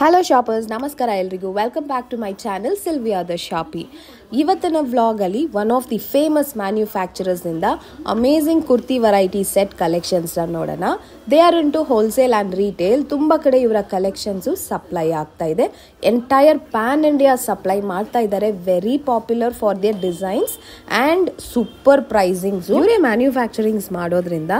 Hello shoppers, ನಮಸ್ಕಾರ ಎಲ್ರಿಗೂ. Welcome back to my channel Sylvia the shoppy. ಇವತ್ತಿನ vlog ಅಲ್ಲಿ one of the famous manufacturers ಇಂದ amazing kurti variety set collections ನೋಡೋಣ. They are into wholesale and retail. ತುಂಬಾ ಕಡೆ ಇವರ ಕಲೆಕ್ಷನ್ಸ್ ಸಪ್ಲೈ ಆಗ್ತಾ ಇದೆ. ಎಂಟೈರ್ ಪ್ಯಾನ್ ಇಂಡಿಯಾ ಸಪ್ಲೈ ಮಾಡ್ತಾ ಇದ್ದಾರೆ. Very popular for their designs and super pricings. ಇವರೇ ಮ್ಯಾನ್ಯುಫ್ಯಾಕ್ಚರಿಂಗ್ಸ್ ಮಾಡೋದ್ರಿಂದ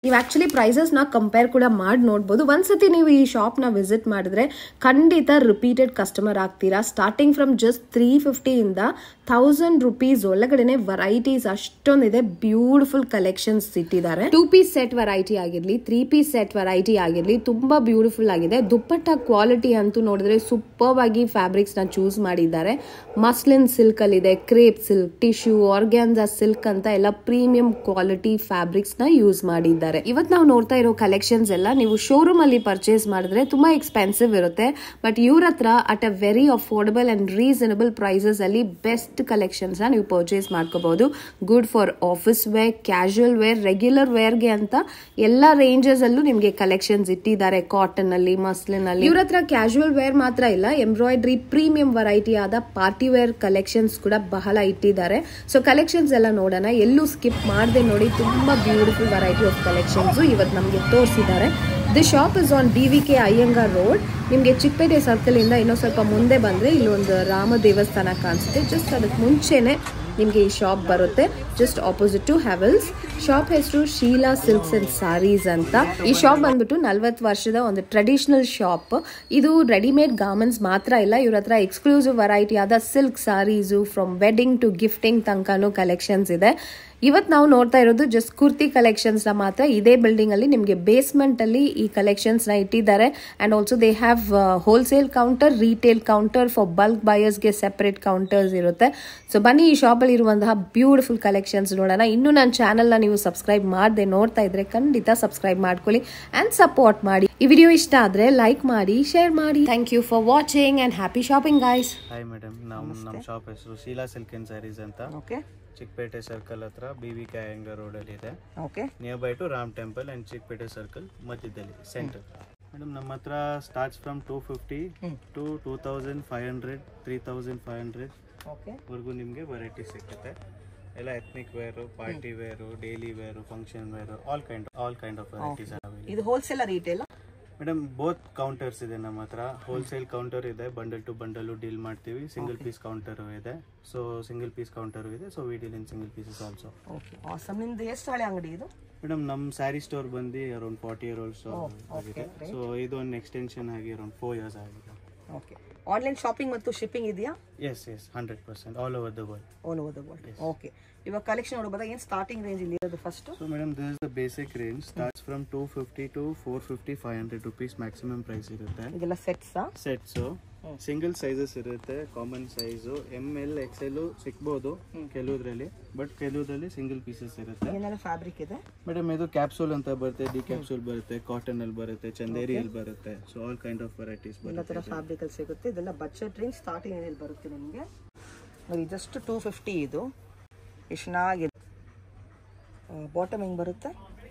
ನೀವು ಆಕ್ಚುಲಿ ಪ್ರೈಸಸ್ನ ಕಂಪೇರ್ ಕೂಡ ಮಾಡಿ ನೋಡ್ಬೋದು. ಒಂದ್ಸತಿ ನೀವು ಈ ಶಾಪ್ನ ವಿಸಿಟ್ ಮಾಡಿದ್ರೆ ಖಂಡಿತ ರಿಪೀಟೆಡ್ ಕಸ್ಟಮರ್ ಆಗ್ತೀರಾ. ಸ್ಟಾರ್ಟಿಂಗ್ ಫ್ರಮ್ ಜಸ್ಟ್ 350 ಇಂದ 1000 ರೂಪೀಸ್ ಒಳಗಡೆನೆ ವೆರೈಟೀಸ್ ಅಷ್ಟೊಂದಿದೆ. ಬ್ಯೂಟಿಫುಲ್ ಕಲೆಕ್ಷನ್ಸ್ ಇಟ್ಟಿದ್ದಾರೆ. 2 ಪೀಸ್ ಸೆಟ್ ವೆರೈಟಿ ಆಗಿರ್ಲಿ, 3 ಪೀಸ್ ಸೆಟ್ ವೆರೈಟಿ ಆಗಿರ್ಲಿ, ತುಂಬಾ ಬ್ಯೂಟಿಫುಲ್ ಆಗಿದೆ. ದುಪ್ಪಟ್ಟ ಕ್ವಾಲಿಟಿ ಅಂತೂ ನೋಡಿದ್ರೆ ಸೂಪರ್ ಆಗಿ ಫ್ಯಾಬ್ರಿಕ್ಸ್ ನ ಚೂಸ್ ಮಾಡಿದ್ದಾರೆ. ಮಸ್ಲಿನ್ ಸಿಲ್ಕ್ ಅಲ್ಲಿ ಇದೆ, ಕ್ರೇಪ್ ಸಿಲ್ಕ್, ಟಿಶ್ಯೂ, ಆರ್ಗ್ಯಾನ್ಜಾ ಸಿಲ್ಕ್ ಅಂತ ಎಲ್ಲ ಪ್ರೀಮಿಯಂ ಕ್ವಾಲಿಟಿ ಫ್ಯಾಬ್ರಿಕ್ಸ್ ನ ಯೂಸ್ ಮಾಡಿದ್ದಾರೆ. ಇವತ್ತು ನಾವು ನೋಡ್ತಾ ಇರೋ ಕಲೆಕ್ಷನ್ಸ್ ಎಲ್ಲ ನೀವು ಶೋರೂಮ್ ಅಲ್ಲಿ ಪರ್ಚೇಸ್ ಮಾಡಿದ್ರೆ ತುಂಬಾ ಎಕ್ಸ್ಪೆನ್ಸಿವ್ ಇರುತ್ತೆ. ಬಟ್ ಇವ್ರ ಹತ್ರ at a very affordable and reasonable prices ಅಲ್ಲಿ ಬೆಸ್ಟ್ ಕಲೆಕ್ಷನ್ಸ್ ನೀವು ಪರ್ಚೇಸ್ ಮಾಡ್ಕೋಬಹುದು. Good for office wear, casual wear, regular wear ಗೆ ಅಂತ ಎಲ್ಲಾ ರೇಂಜಸ್ ಅಲ್ಲೂ ನಿಮ್ಗೆ ಕಲೆಕ್ಷನ್ಸ್ ಇಟ್ಟಿದ್ದಾರೆ. ಕಾಟನ್ ಅಲ್ಲಿ, ಮಸ್ಲಿನ್ ಅಲ್ಲಿ. ಇವ್ರ ಹತ್ರ ಕ್ಯಾಶುಯಲ್ ವೇರ್ ಮಾತ್ರ ಇಲ್ಲ, ಎಂಬ್ರಾಯ್ಡ್ರಿ ಪ್ರೀಮಿಯಂ ವೆರೈಟಿ ಆದ ಪಾರ್ಟಿ ವೇರ್ ಕಲೆಕ್ಷನ್ಸ್ ಕೂಡ ಬಹಳ ಇಟ್ಟಿದ್ದಾರೆ. ಸೊ ಕಲೆಕ್ಷನ್ಸ್ ಎಲ್ಲ ನೋಡೋಣ. ಎಲ್ಲೂ ಸ್ಕಿಪ್ ಮಾಡದೆ ನೋಡಿ. ತುಂಬಾ ಬ್ಯೂಟಿಫುಲ್ ವೆರೈಟಿ ಆಫ್ ಕಲೆಕ್ಷನ್ಸ್ ಇವತ್ತು ನಮಗೆ ತೋರಿಸಿದ್ದಾರೆ. The shop is on DVK Iyengar road. ನಿಮಗೆ ಚಿಕ್ಕಪೇಟೆ ಸರ್ಕಲ್ ಇಂದ ಇನ್ನೂ ಸ್ವಲ್ಪ ಮುಂದೆ ಬಂದ್ರೆ ಇಲ್ಲೊಂದು ರಾಮ ದೇವಸ್ಥಾನ ಕಾಣಿಸುತ್ತೆ. ಜಸ್ಟ್ ಅದಕ್ಕೆ ಮುಂಚೆನೆ ನಿಮಗೆ ಈ ಶಾಪ್ ಬರುತ್ತೆ. Just opposite to Havells. Shop ಹೆಸರು ಶೀಲಾ ಸಿಲ್ಕ್ಸ್ ಅಂಡ್ ಸಾರೀಸ್ ಅಂತ. ಈ ಶಾಪ್ ಬಂದ್ಬಿಟ್ಟು 40 ವರ್ಷದ ಒಂದು ಟ್ರೆಡಿಷನಲ್ ಶಾಪ್. ಇದು ರೆಡಿಮೇಡ್ ಗಾರ್ಮೆಂಟ್ಸ್ ಮಾತ್ರ ಇಲ್ಲ, ಇವ್ರ ಹತ್ರ ಎಕ್ಸ್ಕ್ಲೂಸಿವ್ ವೆರೈಟಿ ಆದ silk sarees from wedding to gifting ತನಕನೂ ಕಲೆಕ್ಷನ್ಸ್ ಇದೆ. ಇವತ್ತು ನಾವು ನೋಡ್ತಾ ಇರೋದು ಜಸ್ಟ್ ಕುರ್ತಿ ಕಲೆಕ್ಷನ್ಸ್ ನ ಮಾತ್ರ. ಇದೇ ಬಿಲ್ಡಿಂಗ್ ಅಲ್ಲಿ ನಿಮಗೆ ಬೇಸ್ಮೆಂಟ್ ಅಲ್ಲಿ ಈ ಕಲೆಕ್ಷನ್ಸ್ ನ ಇಟ್ಟಿದ್ದಾರೆ. And also they have wholesale counter, retail counter. For bulk buyers ಗೆ ಸೆಪರೇಟ್ ಕೌಂಟರ್ಸ್ ಇರುತ್ತೆ. ಸೊ ಬನ್ನಿ ಈ ಶಾಪ್ ಅಲ್ಲಿ ಇರುವಂತಹ ಬ್ಯೂಟಿಫುಲ್ ಕಲೆಕ್ಷನ್ಸ್ ನೋಡೋಣ. ಇನ್ನು ನನ್ನ ಚಾನೆಲ್ ನ ನೀವು ಸಬ್ಸ್ಕ್ರೈಬ್ ಮಾಡದೆ ನೋಡ್ತಾ ಇದ್ರೆ ಖಂಡಿತ ಸಬ್ಸ್ಕ್ರೈಬ್ ಮಾಡ್ಕೊಳ್ಳಿ ಅಂಡ್ ಸಪೋರ್ಟ್ ಮಾಡಿ. ಈ ವಿಡಿಯೋ ಇಷ್ಟ ಆದ್ರೆ ಲೈಕ್ ಮಾಡಿ, ಶೇರ್ ಮಾಡಿ. Thank you for watching and happy shopping guys. Hi madam, ನಮ್ಮ ಶಾಪ್ ಹೆಸರು ಶೀಲಾ ಸಿಲ್ಕ್ ಅಂಡ್ ಸ್ಯಾರೀಸ್ ಅಂತ. ಓಕೆ. ಚಿಕ್ಕಪೇಟೆ ಸರ್ಕಲ್ ಹತ್ರ BVK ಅಯ್ಯಂಗಾರ್ ರೋಡ್ ಅಲ್ಲಿ ಇದೆ. Okay. Nearby to Ram temple and Chickpet circle ಮಧ್ಯದಲ್ಲಿ ಸೆಂಟರ್. ಮೇಡಮ್ ನಮ್ಮ ಹತ್ರ ಸ್ಟಾರ್ಟ್ಸ್ ಫ್ರಮ್ 250 ಟು 2500, 3500 ವರ್ಗೂ ನಿಮಗೆ ವೆರೈಟಿ ಸಿಗುತ್ತೆ. ಎಲ್ಲ ethnic wear, party wear, daily wear, function wear, all kind of varieties available. ಇದು wholesale retail? Madam both counters ಇದೆ ನಮ್ಮ ಹತ್ರ. ಹೋಲ್ಸೇಲ್ ಕೌಂಟರ್ ಇದೆ, ಬಂಡಲ್ ಟು ಬಂಡಲ್ ಡೀಲ್ ಮಾಡ್ತೀವಿ. ಸಿಂಗಲ್ ಪೀಸ್ ಕೌಂಟರ್ ಇದೆ. ಸೊ ಸಿಂಗಲ್ ಪೀಸ್ ಕೌಂಟರ್ ಇದೆ. So we deal in single pieces also. Okay. Awesome. ನಿಮ್ದು ಎಷ್ಟು ಹಳೆ ಅಂಗಡಿ ಇದು? ಮೇಡಮ್ ನಮ್ಮ ಸ್ಯಾರಿ ಸ್ಟೋರ್ ಬಂದು ಅರೌಂಡ್ 40 years ಆಗಿದೆ. ಸೊ ಇದು ಒಂದು ಎಕ್ಸ್ಟೆನ್ಷನ್ ಆಗಿ ಅರೌಂಡ್ 4 years ಆಗಿದೆ. ಓಕೆ. ಆನ್ಲೈನ್ ಶಾಪಿಂಗ್ ಮತ್ತು ಶಿಪ್ಪಿಂಗ್ ಇದೆಯಾ? Yes 100% all over the world. All over the world. Okay. ಇವಾಗ ಕಲೆಕ್ಷನ್ ನೋಡಬಹುದು. ಏನು ಸ್ಟಾರ್ಟಿಂಗ್ ರೇಂಜ್ ಇಲ್ಲಿ ಇರೋದು first? So madam this is the basic range. Starts from 250 to 450, 500 rupees maximum price ಇರುತ್ತೆ. ಇದೆಲ್ಲ sets? Sets single sizes ಇರುತ್ತೆ. Common size ML XL ಸಿಗ್ಬೋದು ಕೆಲವುದ್ರಲ್ಲಿ, ಬಟ್ ಕೆಲವುದ್ರಲ್ಲಿ ಸಿಂಗಲ್ ಪೀಸಸ್ ಇರುತ್ತೆ. ಏನೆಲ್ಲ ಫ್ಯಾಬ್ರಿಕ್ ಇದೆ ಮೇಡಮ್? ಇದು ಕ್ಯಾಪ್ಸೂಲ್ ಅಂತ ಬರುತ್ತೆ, ಡಿ ಕ್ಯಾಪ್ಸೂಲ್ ಬರುತ್ತೆ, ಕಾಟನ್ ಅಲ್ಲಿ ಬರುತ್ತೆ, ಚಂದೇರಿ ಅಲ್ಲಿ ಬರುತ್ತೆ. So all kind of varieties ಬರುತ್ತೆ. ಎಲ್ಲ ಫ್ಯಾಬ್ರಿಕ್ ಅಲ್ಲಿ ಸಿಗುತ್ತೆ. ಇದೆಲ್ಲ ಬಜೆಟ್ ರೇಂಜ್ ಸ್ಟಾರ್ಟಿಂಗ್ ಏನಲ್ಲಿ ಬರುತ್ತೆ ನಿಮಗೆ ನೋಡಿ. ಜಸ್ಟ್ 250 ಇದು. ಎಷ್ಟು ಚೆನ್ನಾಗಿದೆ. ಬಾಟಮ್ ಹೆಂಗ್ ಬರುತ್ತೆ?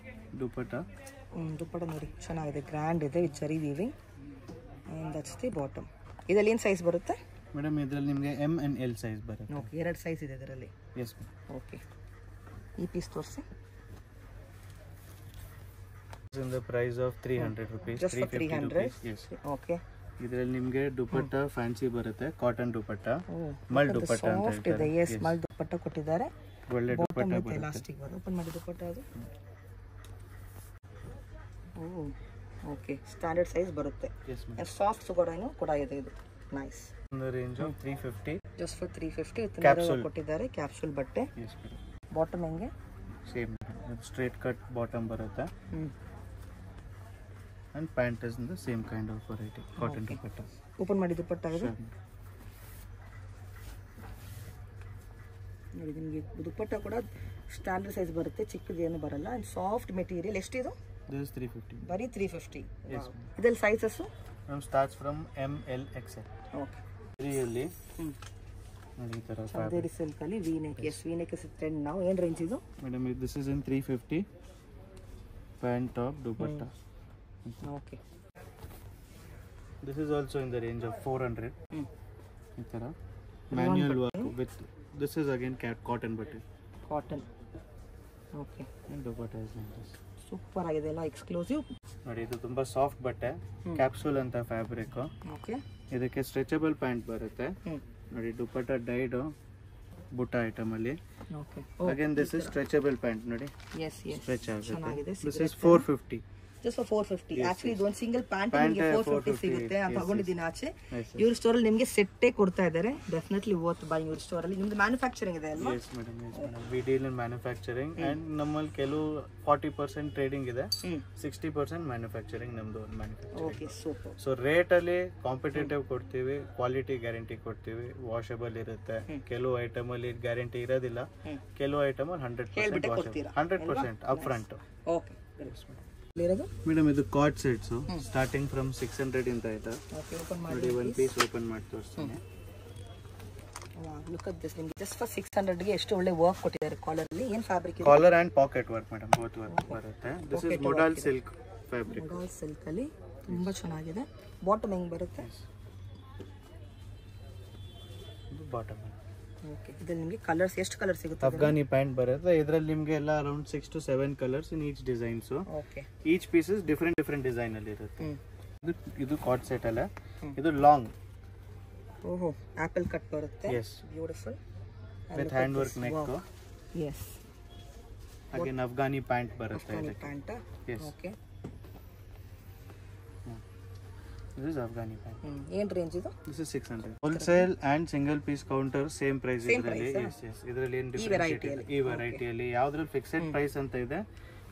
ದುಪ್ಪಟ್ಟ. ದುಪ್ಪಟ್ಟ ನೋಡಿ ಚೆನ್ನಾಗಿದೆ, ಗ್ರ್ಯಾಂಡ್ ಇದೆ ವಿತ್ ಜರಿ ವೀವಿಂಗ್. That's the bottom. ಇದರಲ್ಲಿ ಏನು ಸೈಜ್ ಬರುತ್ತೆ ಮೇಡಮ್? ಇದರಲ್ಲಿ ನಿಮಗೆ M and L ಸೈಜ್ ಬರುತ್ತೆ. ಓಕೆ. 2 ಸೈಜ್ ಇದೆ ಇದರಲ್ಲಿ. Yes madam. ಓಕೆ. ಈ ಪೀಸ್ ತೋರಿಸಿ. In the price of 300 rupees, 350 rupees. Yes. Okay. ಇದರಲ್ಲಿ ನಿಮಗೆ ದುಪ್ಪಟ್ಟ ಫ್ಯಾನ್ಸಿ ಬರುತ್ತೆ, ಕಾಟನ್ ದುಪ್ಪಟ್ಟ, ಮಲ್ ದುಪ್ಪಟ್ಟ ಅಂತ ಹೇಳ್ತಾರೆ. ಎಸ್, ಮಲ್ ದುಪ್ಪಟ್ಟ ಕೊಟ್ಟಿದ್ದಾರೆ. ಒಳ್ಳೆ ದುಪ್ಪಟ್ಟ ಬರುತ್ತೆ. ಎಲಾಸ್ಟಿಕ್ ಬರುತ್ತೆ. ಓಪನ್ ಮಾಡಿ ದುಪ್ಪಟ್ಟ ಅದು. ಓಕೆ. ಸ್ಟ್ಯಾಂಡರ್ಡ್ ಸೈಜ್ ಬರುತ್ತೆ. Yes madam. ಸಾಫ್ಟ್ ಕೂಡ ಇದೆ ಇದು. ನೈಸ್. ಒಂದು range of 350. Just for 350 capsule ಕೊಟ್ಟಿದ್ದಾರೆ. ಕ್ಯಾಪ್ಸೂಲ್ ಬಟ್ಟೆ. Yes madam. ಬಾಟಮ್ ಹೆಂಗೆ? ಸೇಮ್ ಸ್ಟ್ರೇಟ್ ಕಟ್ ಬಾಟಮ್ ಬರುತ್ತೆ. And pant is in the same kind of variety, cotton dupatta. Open ಮಾಡಿ ದುಪ್ಪಟ್ಟ ಇದು ನೋಡಿ. ನಿಮಗೆ ದುಪ್ಪಟ್ಟ ಕೂಡ ಸ್ಟ್ಯಾಂಡರ್ಡ್ ಸೈಜ್ ಬರುತ್ತೆ, ಚಿಕ್ಕದೇನು ಬರಲ್ಲ. And soft material. ಎಷ್ಟಿದು? This is 350. ಬರೀ 350. Yes. ಇದೆಲ್ಲ sizes madam starts from ML XL. Okay really ನೋಡಿ ಈ ಥರ ಚಂದೇರಿ ಸಿಲ್ಕಲ್ಲಿ V neck. Yes, V neck is trend ನಾವು. ಏನು ರೇಂಜ್ ಇದು madam? This is in 350 pant top dupatta. Okay. This is also in the range of 400. ಈ ಥರ manual work with this is again cotton ಬಟ್ಟೆ. Cotton. Okay. Dupatta is like this. Super ಆಗಿದೆ, ಎಲ್ಲ exclusive. ನೋಡಿ ಇದು ತುಂಬಾ ಸಾಫ್ಟ್ ಬಟ್ಟೆ, ಕ್ಯಾಪ್ಸೂಲ್ ಅಂತ ಫ್ಯಾಬ್ರಿಕ್. ಓಕೆ. ಇದಕ್ಕೆ ಸ್ಟ್ರೆಚಬಲ್ ಪ್ಯಾಂಟ್ ಬರುತ್ತೆ. ನೋಡಿ ದುಪಟ್ಟ ಡೈಡ್ ಬುಟ್ಟ ಐಟಮ್ ಅಲ್ಲಿ. Okay. Again this is stretchable pant. ನೋಡಿ ಎಸ್ ಎಸ್, ಸ್ಟ್ರೆಚ್ ಆಗುತ್ತೆ. ಚೆನ್ನಾಗಿದೆ. This is 450. ಜಸ್ಟ್ 450. ಆಕ್ಚುಲಿ ಇದು ಒಂದು ಸಿಂಗಲ್ ಪ್ಯಾಂಟ್ ನಿಮಗೆ 450 ಸಿಗುತ್ತೆ. ನಾನು ತಗೊಂಡಿದ್ದೀನಿ ಆಚೆ. ಇವ್ರ ಸ್ಟೋರ್ ಅಲ್ಲಿ ನಿಮಗೆ ಸೆಟ್ಟೇ ಕೊಡ್ತಾ ಇದ್ದಾರೆ. Definitely worth by. ಇವ್ರ ಸ್ಟೋರ್ ಅಲ್ಲಿ ನಿಮ್ದು ಮ್ಯಾನುಫ್ಯಾಕ್ಚರಿಂಗ್ ಇದೆ ಅಲ್ವಾ? S madam, yes madam. V deal in manufacturing and ನಮ್ಮಲ್ಲಿ ಕೆಲವು 40% ಟ್ರೇಡಿಂಗ್ ಇದೆ, 60% ಮ್ಯಾನುಫ್ಯಾಕ್ಚರಿಂಗ್ ನಮ್ದು manufacturing. Okay, super. So rate ಅಲ್ಲಿ ಕಾಂಪಿಟೇಟಿವ್ ಕೊಡ್ತೀವಿ, ಕ್ವಾಲಿಟಿ ಗ್ಯಾರಂಟಿ ಕೊಡ್ತೀವಿ, ವಾಷಬಲ್ ಇರುತ್ತೆ. ಕೆಲವು ಐಟಮ್ ಅಲ್ಲಿ ಗ್ಯಾರಂಟಿ ಇರೋದಿಲ್ಲ, ಕೆಲವು ಐಟಮ್ ಅಲ್ಲಿ 100% washable, 100% up front. Okay. Madam ಇದು ಕಾರ್ಡ್ ಸೆಟ್ಸ್ ಸ್ಟಾರ್ಟಿಂಗ್ ಫ್ರಮ್ 600 ಇಂದ ಇದೆ. ಓಕೆ, ಓಪನ್ ನೋಡಿ ಮಾಡಿ. ಒಂದು ಪೀಸ್ ಓಪನ್ ಮಾಡಿ ತೋರಿಸ್ತೀನಿ. Look at this. ನಿಮಗೆ ಜಸ್ಟ್ ಫಾರ್ 600 ಗೆ ಎಷ್ಟು ಒಳ್ಳೆ ವರ್ಕ್ ಕೊಟ್ಟಿದ್ದಾರೆ ಕಾಲರ್ ಅಲ್ಲಿ. ಏನು ಫ್ಯಾಬ್ರಿಕ್ ಇದೆ? Collar and pocket work madam, both work ಬರುತ್ತೆ. This is modal silk fabric. Modal silk ಅಲ್ಲಿ ತುಂಬಾ ಚೆನ್ನಾಗಿದೆ. ಬಾಟಮ್ ಹೆಂಗ್ ಬರುತ್ತೆ? ಇದು ಬಾಟಮ್. ಓಕೆ. ಇದರಲ್ಲಿ ನಿಮಗೆ ಕಲರ್ಸ್ ಎಷ್ಟು ಕಲರ್ ಸಿಗುತ್ತೆ? ಅಫ್ಘಾನಿ ಪ್ಯಾಂಟ್ ಬರುತ್ತೆ. ಇದರಲ್ಲಿ ನಿಮಗೆ ಎಲ್ಲ around 6 to 7 colours in each designs. Okay. Each pieces different design ಅಲ್ಲಿ ಇರುತ್ತೆ. ಇದು ಕಾರ್ಡ್ ಸೆಟ್ ಅಲ್ಲ, ಇದು ಲಾಂಗ್. ಓಹೋ, ಆಪಲ್ ಕಟ್ ಬರುತ್ತೆ. Yes, beautiful with hand work neck. Yes. ಹಾಗೆ ಅಫ್ಘಾನಿ ಪ್ಯಾಂಟ್ ಬರುತ್ತೆ ಇದಕ್ಕೆ. Pant. Yes. Okay. This is Afghani pant. ಏನು ರೇಂಜ್ ಇದು? This is 600. Wholesale and single piece counter same price ಇದರಲ್ಲಿ. Yes, yes. ಇದರಲ್ಲಿ ಏನು ಡಿಫರೆನ್ಸ್ ಇದೆ? ಈ ವೆರೈಟಿಯಲ್ಲಿ ಯಾವ್ದ್ರಲ್ಲಿ ಫಿಕ್ಸೆಡ್ ಪ್ರೈಸ್ ಅಂತ ಇದೆ.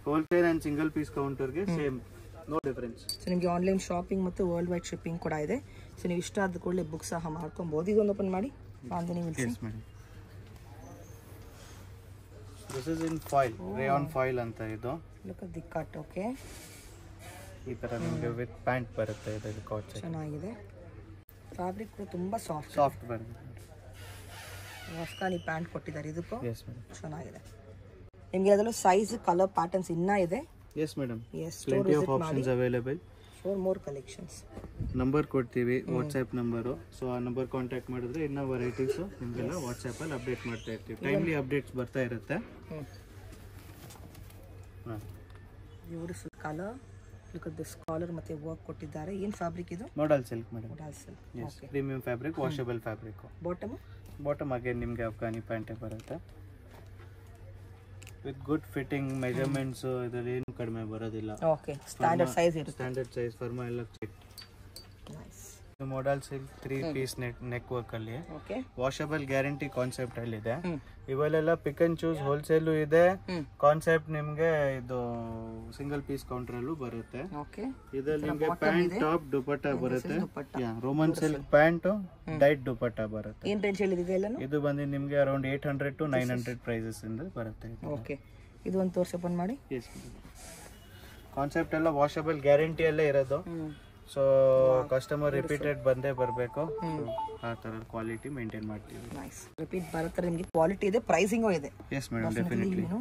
ಹೋಲ್ಸೇಲ್ ಅಂಡ್ ಸಿಂಗಲ್ ಪೀಸ್ ಕೌಂಟರ್ಗೆ ಸೇಮ್, ನೋ ಡಿಫರೆನ್ಸ್. ಸೊ ನಿಮಗೆ ಆನ್ಲೈನ್ ಶಾಪಿಂಗ್ ಮತ್ತು ವರ್ಲ್ಡ್ ವೈಡ್ ಶಿಪ್ಪಿಂಗ್ ಕೂಡ ಇದೆ. ಸೊ ನೀವು ಇಷ್ಟ ಆದ ಕೂಡಲೇ ಬುಕ್ ಸಹ ಮಾಡ್ಕೊಬಹುದು. ಇದೊಂದು ಓಪನ್ ಮಾಡಿ. Bandhani ಮಿಲ್ಸಿ. Yes madam. This is in foil, rayon foil ಅಂತ ಇದು. Look at the cut. Okay. ಈ ತರ ನಿಮಗೆ ವಿತ್ ಪ್ಯಾಂಟ್ ಬರುತ್ತೆ ಇದರಲ್ಲಿ ಕಾರ್ಡ್ ಸೆಟ್. ಚೆನ್ನಾಗಿದೆ. ಫ್ಯಾಬ್ರಿಕ್ ಕೂಡ ತುಂಬಾ ಸಾಫ್ಟ್ ಬರುತ್ತೆ. ಅಫ್ಘಾನಿ ಪ್ಯಾಂಟ್ ಕೊಟ್ಟಿದ್ದಾರೆ ಇದಕ್ಕೂ. ಎಸ್ ಮೇಡಮ್, ಚೆನ್ನಾಗಿದೆ. ನಿಮಗೆ ಅದರಲ್ಲೂ ಸೈಜ್, ಕಲರ್ ಪ್ಯಾಟರ್ನ್ಸ್ ಇನ್ನೂ ಇದೆ. Yes madam, yes. Plenty of options available. For more collections number ಕೊಡ್ತೀವಿ, ವಾಟ್ಸ್ಆ್ಯಪ್ ನಂಬರು. ಸೊ ಆ ನಂಬರ್ ಕಾಂಟ್ಯಾಕ್ಟ್ ಮಾಡಿದ್ರೆ ಇನ್ನೂ ವೆರೈಟೀಸು ನಿಮಗೆಲ್ಲ ವಾಟ್ಸ್ಆ್ಯಪಲ್ಲಿ ಅಪ್ಡೇಟ್ ಮಾಡ್ತಾ ಇರ್ತೀವಿ. ಟೈಮ್ಲಿ ಅಪ್ಡೇಟ್ಸ್ ಬರ್ತಾ ಇರುತ್ತೆ. Beautiful colour. Look at this collar ಮತ್ತೆ ವರ್ಕ್ ಕೊಟ್ಟಿದ್ದಾರೆ. ಏನು ಫ್ಯಾಬ್ರಿಕ್ ಇದು? Modal silk madam. Modal silk. Yes, premium fabric, washable fabric. Bottom again ನಿಮಗೆ ಅಫ್ಘಾನಿ ಪ್ಯಾಂಟೇ ಬರುತ್ತೆ ವಿತ್ ಗುಡ್ ಫಿಟ್ಟಿಂಗ್ ಮೆಜರ್ಮೆಂಟ್ಸ್. ಇದರಲ್ಲಿ ಏನು ಕಡಿಮೆ ಬರೋದಿಲ್ಲ. ಓಕೆ. ಸ್ಟ್ಯಾಂಡರ್ಡ್ ಸೈಜ್ ಇರುತ್ತೆ. ಸ್ಟ್ಯಾಂಡರ್ಡ್ ಸೈಜ್ ಫರ್ಮಾ ಎಲ್ಲ check. Nice. Modal silk 3 piece neck work ಅಲ್ಲಿ. ಓಕೆ. ವಾಷಬಲ್ ಗ್ಯಾರಂಟಿ ಕಾನ್ಸೆಪ್ಟ್ ಅಲ್ಲಿ ಇದೆ. ಇವೆಲ್ಲ ಪಿಕ್ ಅಂಡ್ ಚೂಸ್ ಹೋಲ್ಸೇಲು ಇದೆ. ಕಾನ್ಸೆಪ್ಟ್ ನಿಮ್ಗೆ ಇದು ಸಿಂಗಲ್ ಪೀಸ್ ಕೌಂಟರ್ ಅಲ್ಲೂ ಬರುತ್ತೆ. ಓಕೆ. ಇದರಲ್ಲಿ ನಿಮ್ಗೆ ಪ್ಯಾಂಟ್ ಟಾಪ್ ದುಪಟ್ಟ ಬರುತ್ತೆ. ರೋಮನ್ ಸಿಲ್ಕ್ ಪ್ಯಾಂಟ್ ಡೈಟ್ ದುಪಟ್ಟ ಬರುತ್ತೆ. ಏನ್ ರೇಂಜ್ ಹೇಳಿದೆ ಎಲ್ಲಾನು? ಇದು ಬಂದು ನಿಮ್ಗೆ ಅರೌಂಡ್ 800 to 900 ಪ್ರೈಸಸ್ ಇಂದ ಬರುತ್ತೆ. ಓಕೆ. ಇದು ಒಂದು ತೋರ್ಸಿ ಓಪನ್ ಮಾಡಿ. ಎಸ್, ಕಾನ್ಸೆಪ್ಟ್ ಎಲ್ಲ ವಾಷಬಲ್ ಗ್ಯಾರಂಟಿ ಅಲ್ಲೇ ಇರೋದು. ಸೊ ಕಸ್ಟಮರ್ ರಿಪೀಟೆಡ್ ಬಂದೇ ಬರಬೇಕು. ಆ ತರ ಕ್ವಾಲಿಟಿ ಮೇಂಟೈನ್ ಮಾಡ್ತೀವಿ. ನೈಸ್. ರಿಪೀಟ್ ಬರುತ್ತೆ. ನಿಮಗೆ ಕ್ವಾಲಿಟಿ ಇದೆ, ಪ್ರೈಸಿಂಗು ಇದೆ. Yes madam, definitely you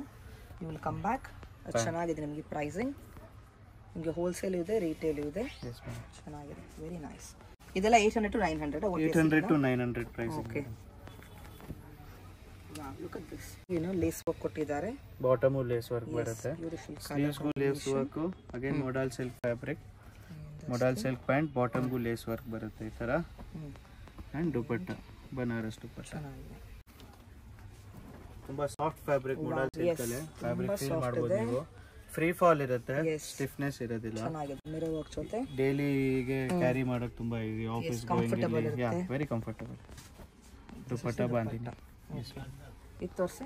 will come back. ಚೆನ್ನಾಗಿದೆ ನಿಮಗೆ ಪ್ರೈಸಿಂಗ್. ನಿಮಗೆ ಹೋಲ್ಸೇಲ್ ಇದೆ, ರಿಟೇಲ್ ಇದೆ. ಎಸ್ ಮೇಡಮ್, ಚೆನ್ನಾಗಿದೆ. Very nice. ಇದೆಲ್ಲ 800 to 900. 800 to 900 price. Okay. Look at this. Lace work ಕೊಟ್ಟಿದ್ದಾರೆ. ಬಾಟಮು ಲೇಸ್ ವರ್ಕ್ ಬರುತ್ತೆ. Beautiful ಸ್ಲೀವ್ಸ್ಗೂ lace work. Again modal silk fabric, modal silk pant, ಬಾಟಮ್ಗೂ ಲೇಸ್ ವರ್ಕ್ ಬರುತ್ತೆ ಈ ತರ. ಅಂಡ್ ದುಪಟ್ಟ ಬನಾರಸ್ ದುಪಟ್ಟ. ತುಂಬಾ ಸಾಫ್ಟ್ ಫ್ಯಾಬ್ರಿಕ್ ಮಾಡಲ್ ಸಿಲ್ಕ್ ಅಲ್ಲಿ. Fabric feel ಮಾಡಬಹುದು ನೀವು. ಫ್ರೀ ಫಾಲ್ ಇರುತ್ತೆ, ಸ್ಟಿಫ್ನೆಸ್ ಇರೋದಿಲ್ಲ. ಚೆನ್ನಾಗಿದೆ. ಮಿರರ್ ವರ್ಕ್ ಜೊತೆ ಡೈಲಿಗೆ ಕ್ಯಾರಿ ಮಾಡಕ್ಕೆ ತುಂಬಾ easy. Office going yeah very comfortable. Dupatta bandhani. ಇದು ತೋರಿಸಿ.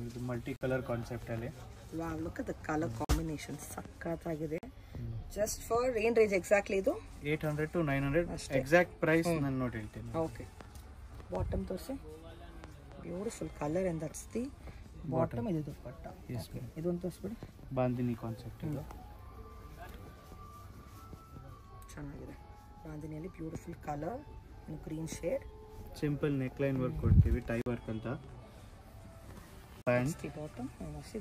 ಇದು ಮಲ್ಟಿ ಕಲರ್ ಕಾನ್ಸೆಪ್ಟ್ ಅಲ್ಲಿ. Wow, look at the colour combination. ಸಕ್ಕತ್ತಾಗಿದೆ. ಜಸ್ಟ್ ಫಾರ್ ಏನ್ ರೇಂಜ್ ಎಕ್ಸಾಕ್ಟ್ಲಿ ಇದು? 800 to 900 ಎಕ್ಸಾಕ್ಟ್ ಪ್ರೈಸ್ ನಾನು ನೋಡಿ ಹೇಳ್ತೀನಿ. ಓಕೆ. ಬಾಟಮ್ ತೋರಿಸಿ. Beautiful colour and that's the bottom. ಇದು ದುಪಟ್ಟ. ಇದೊಂದು ತೋರಿಸ್ಬಿಡಿ. ಬಾಂದಿನಿ ಕಾನ್ಸೆಪ್ಟ್ ಇದು. ಚೆನ್ನಾಗಿದೆ. ಬಾಂದಿನಿಯಲ್ಲಿ beautiful colour green shade. Simple neck line work ಕೊಡ್ತೀವಿ, ಟೈ ವರ್ಕ್ ಅಂತ. Pant bottom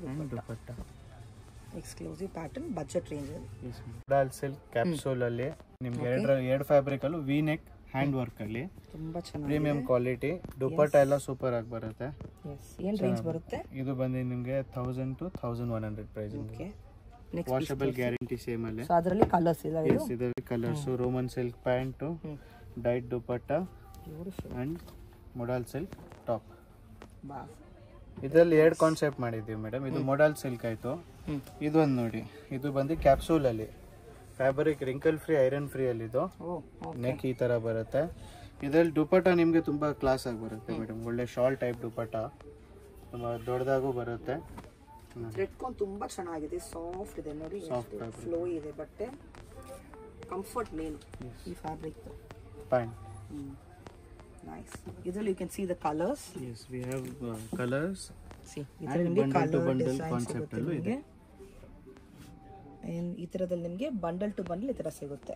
and dupatta exclusive pattern, budget range ಅಲ್ಲಿ. ಡಾಲ್ ಸಿಲ್ಕ್ ಕ್ಯಾಪ್ಸೂಲ್ ಅಲ್ಲಿ ನಿಮ್ಗೆ ಎರಡು ಫ್ಯಾಬ್ರಿಕ್ ಅಲ್ಲೂ ವಿ ನೆಕ್ ಹ್ಯಾಂಡ್ ವರ್ಕ್ ಅಲ್ಲಿ ತುಂಬಾ ಚೆನ್ನಾಗಿ ಪ್ರೀಮಿಯಂ ಕ್ವಾಲಿಟಿ. ದುಪಟ್ಟಾ ಎಲ್ಲ ಸೂಪರ್ ಆಗಿ ಬರುತ್ತೆ. ಏನ್ ರೇಂಜ್ ಬರುತ್ತೆ? ಇದು ಬಂದು ನಿಮಗೆ 1000 to 1100 price. Washable guarantee same ಅಲ್ಲಿ. ಸೊ ಅದರಲ್ಲಿ ಕಲರ್ಸ್ ಇದಾವೆ. ಇದಾವೆ colours. Roman silk pant, dyed dupatta and modal silk top. ಇದರಲ್ಲಿ ಎರಡು ಕಾನ್ಸೆಪ್ಟ್ ಮಾಡಿದ್ದೀವಿ ಮೇಡಮ್. ಇದು ಮೊಡಲ್ ಸಿಲ್ಕ್ ಆಯ್ತು. ಇದೊಂದು ನೋಡಿ, ಇದು ಬಂದು ಕ್ಯಾಪ್ಸೂಲ್ ಅಲ್ಲಿ fabric wrinkle free, iron free ಅಲ್ಲಿ. ಇದು ನೆಕ್ ಈ ತರ ಬರುತ್ತೆ. ಇದರಲ್ಲಿ ದುಪಟ್ಟಾ ನಿಮ್ಗೆ ತುಂಬಾ ಕ್ಲಾಸ್ ಆಗಿ ಬರುತ್ತೆ ಮೇಡಮ್. ಒಳ್ಳೆ ಶಾಲ್ ಟೈಪ್ ದುಪಟ್ಟಾ, ತುಂಬಾ ದೊಡ್ಡದಾಗೂ ಬರುತ್ತೆ. ರೆಡ್ಕಾನ್ ತುಂಬಾ ಚೆನ್ನಾಗಿದೆ, ಸಾಫ್ಟ್ ಇದೆ ನೋಡಿ, ಫ್ಲೋ ಇದೆ ಬಟ್ಟೆ, ಕಂಫರ್ಟ್ ಮೇನ್ ಈ ಫ್ಯಾಬ್ರಿಕ್. Pant nice. ಇದರಲ್ಲಿ you can see the colours. yes we have colors. see ಇದರಲ್ಲಿ ನಿಮಗೆ ಕಲರ್ ಬಂಡಲ್ ಕಾನ್ಸೆಪ್ಟ್ ಅಲ್ಲೂ ಇದೆ. ಈ ತರದಲ್ಲಿ ನಿಮಗೆ ಬಂಡಲ್ ಟು ಬಂಡಲ್ ಈ ತರ ಸಿಗುತ್ತೆ.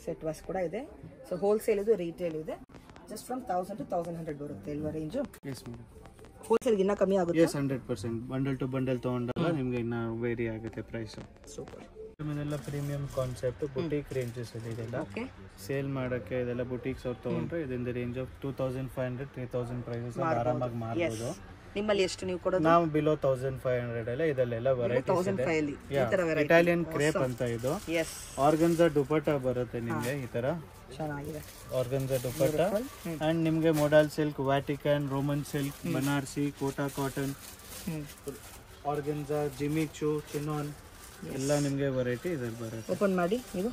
ಸೆಟ್ ವೈಸ್ ಕೂಡ ಇದೆ. ಸೊ ಹೋಲ್ಸೇಲ್ ಇದು, ರಿಟೇಲ್ ಇದೆ. ಜಸ್ಟ್ ಫ್ರಮ್ 1000 to 1100 ಬರುತ್ತೆ ಇಲ್ವಾ ರೇಂಜ್? yes madam. ಹೋಲ್ಸೇಲ್ ಇನ್ನ ಕಮ್ಮಿ ಆಗುತ್ತೆ? yes 100%. ಬಂಡಲ್ ಟು ಬಂಡಲ್ ತಗೊಂಡಾಗ ನಿಮಗೆ ಇನ್ನ ವೇರಿ ಆಗುತ್ತೆ ಪ್ರೈಸ್. ಸೂಪರ್. ಇದೆಲ್ಲ ಪ್ರೀಮಿಯಂ ಕಾನ್ಸೆಪ್ಟ್, ಬುಟೀಕ್ ರೇಂಜಸ್ ಅಲ್ಲಿ ಇದೆಲ್ಲ ಸೇಲ್ ಮಾಡಕ್ಕೆ. ಇದೆಲ್ಲ ಬುಟೀಕ್ಸ್ ಅವ್ರು ತಗೊಂಡ್ರೆ ಇದರಿಂದ ರೇಂಜ್ ಆಫ್ 2500 3000 ಪ್ರೈಸಸ್ ಆರಾಮಾಗಿ ಮಾರಬಹುದು. ನಿಮ್ಮಲ್ಲಿ ಎಷ್ಟು ನೀವು ಕೊಡೋದು? ನಾವು ಬಿಲೋ 1500 ಎಲ್ಲ ಇದೆಲ್ಲ ವೆರೈಟೀಸ್ ಇದೆ. ಇಟಾಲಿಯನ್ ಕ್ರೇಪ್ ಅಂತ ಇದು. ಆರ್ಗನ್ಜಾ ದುಪಟ್ಟಾ ಬರುತ್ತೆ ನಿಮ್ಗೆ ಈ ತರ ಚೆನ್ನಾಗಿದೆ. ಆರ್ಗನ್ಜಾ ದುಪಟ್ಟಾ ಅಂಡ್ ನಿಮ್ಗೆ modal silk, Vatican, Roman silk, Banarasi, Kota cotton, organza, Jimmy Choo, chinon ಎಲ್ಲ ನಿಮ್ಗೆ ವೆರೈಟಿ ಇದ್ರಲ್ಲಿ ಬರುತ್ತೆ. ಓಪನ್ ಮಾಡಿ. ಇದು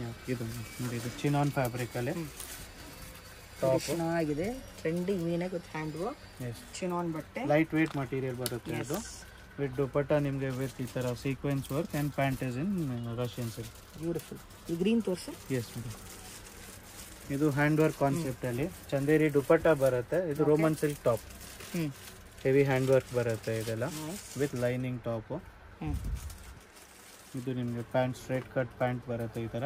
ನೋಡಿ, ಇದು ಚಿನಾನ್ ಫ್ಯಾಬ್ರಿಕ್ ಅಲ್ಲಿ ಟಾಪ್ ಚೆನ್ನಾಗಿದೆ. Trendy V-neck with hand work, chinon ಬಟ್ಟೆ, ಲೈಟ್ ವೇಟ್ ಮಟೀರಿಯಲ್ ಬರುತ್ತೆ. ಇದು ವಿತ್ ದುಪಟ್ಟಾ ನಿಮ್ಗೆ ವಿತ್ ಈ ತರ sequence work and pant is in Russian silk. Beautiful. ಈ ಗ್ರೀನ್ ತೋರಿಸಿ. ಎಸ್ ಮೇಡಮ್, ಇದು ಹ್ಯಾಂಡ್ ವರ್ಕ್ ಕಾನ್ಸೆಪ್ಟ್ ಅಲ್ಲಿ ಚಂದೇರಿ ದುಪಟ್ಟಾ ಬರುತ್ತೆ. ಇದು Roman silk top, heavy hand work ಬರುತ್ತೆ ಇದೆಲ್ಲ ವಿತ್ ಲೈನಿಂಗ್ ಟಾಪ್. ಇದು ನಿಮಗೆ ಪ್ಯಾಂಟ್, ಸ್ಟ್ರೈಟ್ ಕಟ್ ಪ್ಯಾಂಟ್ ಬರುತ್ತೆ ಈ ತರ.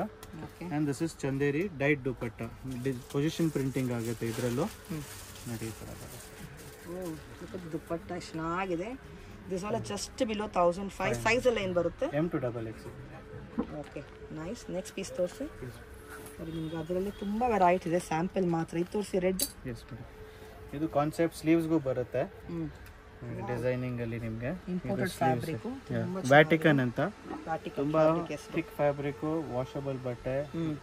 And this is Chanderi dyed dupatta, position printing ಆಗುತ್ತೆ ಇದರಲ್ಲೂ ನೋಡಿ ಈ ತರ ಬರುತ್ತೆ. ದುಪಟ್ಟಾ ಚೆನ್ನಾಗಿದೆ. This all just below 1005. Size ಎಲ್ಲ ಏನು ಬರುತ್ತೆ? M to XXL. Okay nice. Next piece ತೋರಿಸಿ. ನಿಮ್ಗೆ ಅದರಲ್ಲಿ ತುಂಬ ವೆರೈಟಿ ಇದೆ, ಸ್ಯಾಂಪಲ್ ಮಾತ್ರ. ಇದು ತೋರಿಸಿ. ರೆಡ್. ಎಸ್ ಮೇಡಮ್, ಇದು ಕಾನ್ಸೆಪ್ಟ್ ಸ್ಲೀವ್ಸ್ಗೂ ಬರುತ್ತೆ ಡಿಸೈನಿಂಗ್ ಅಲ್ಲಿ. ನಿಮಗೆ ಇಂಪೋರ್ಟೆಡ್ ಫ್ಯಾಬ್ರಿಕ್, ವ್ಯಾಟಿಕನ್ ಅಂತ ತುಂಬಾ ಥಿಕ್ ಫ್ಯಾಬ್ರಿಕ್, ವಾಷಬಲ್ ಬಟ್ಟೆ,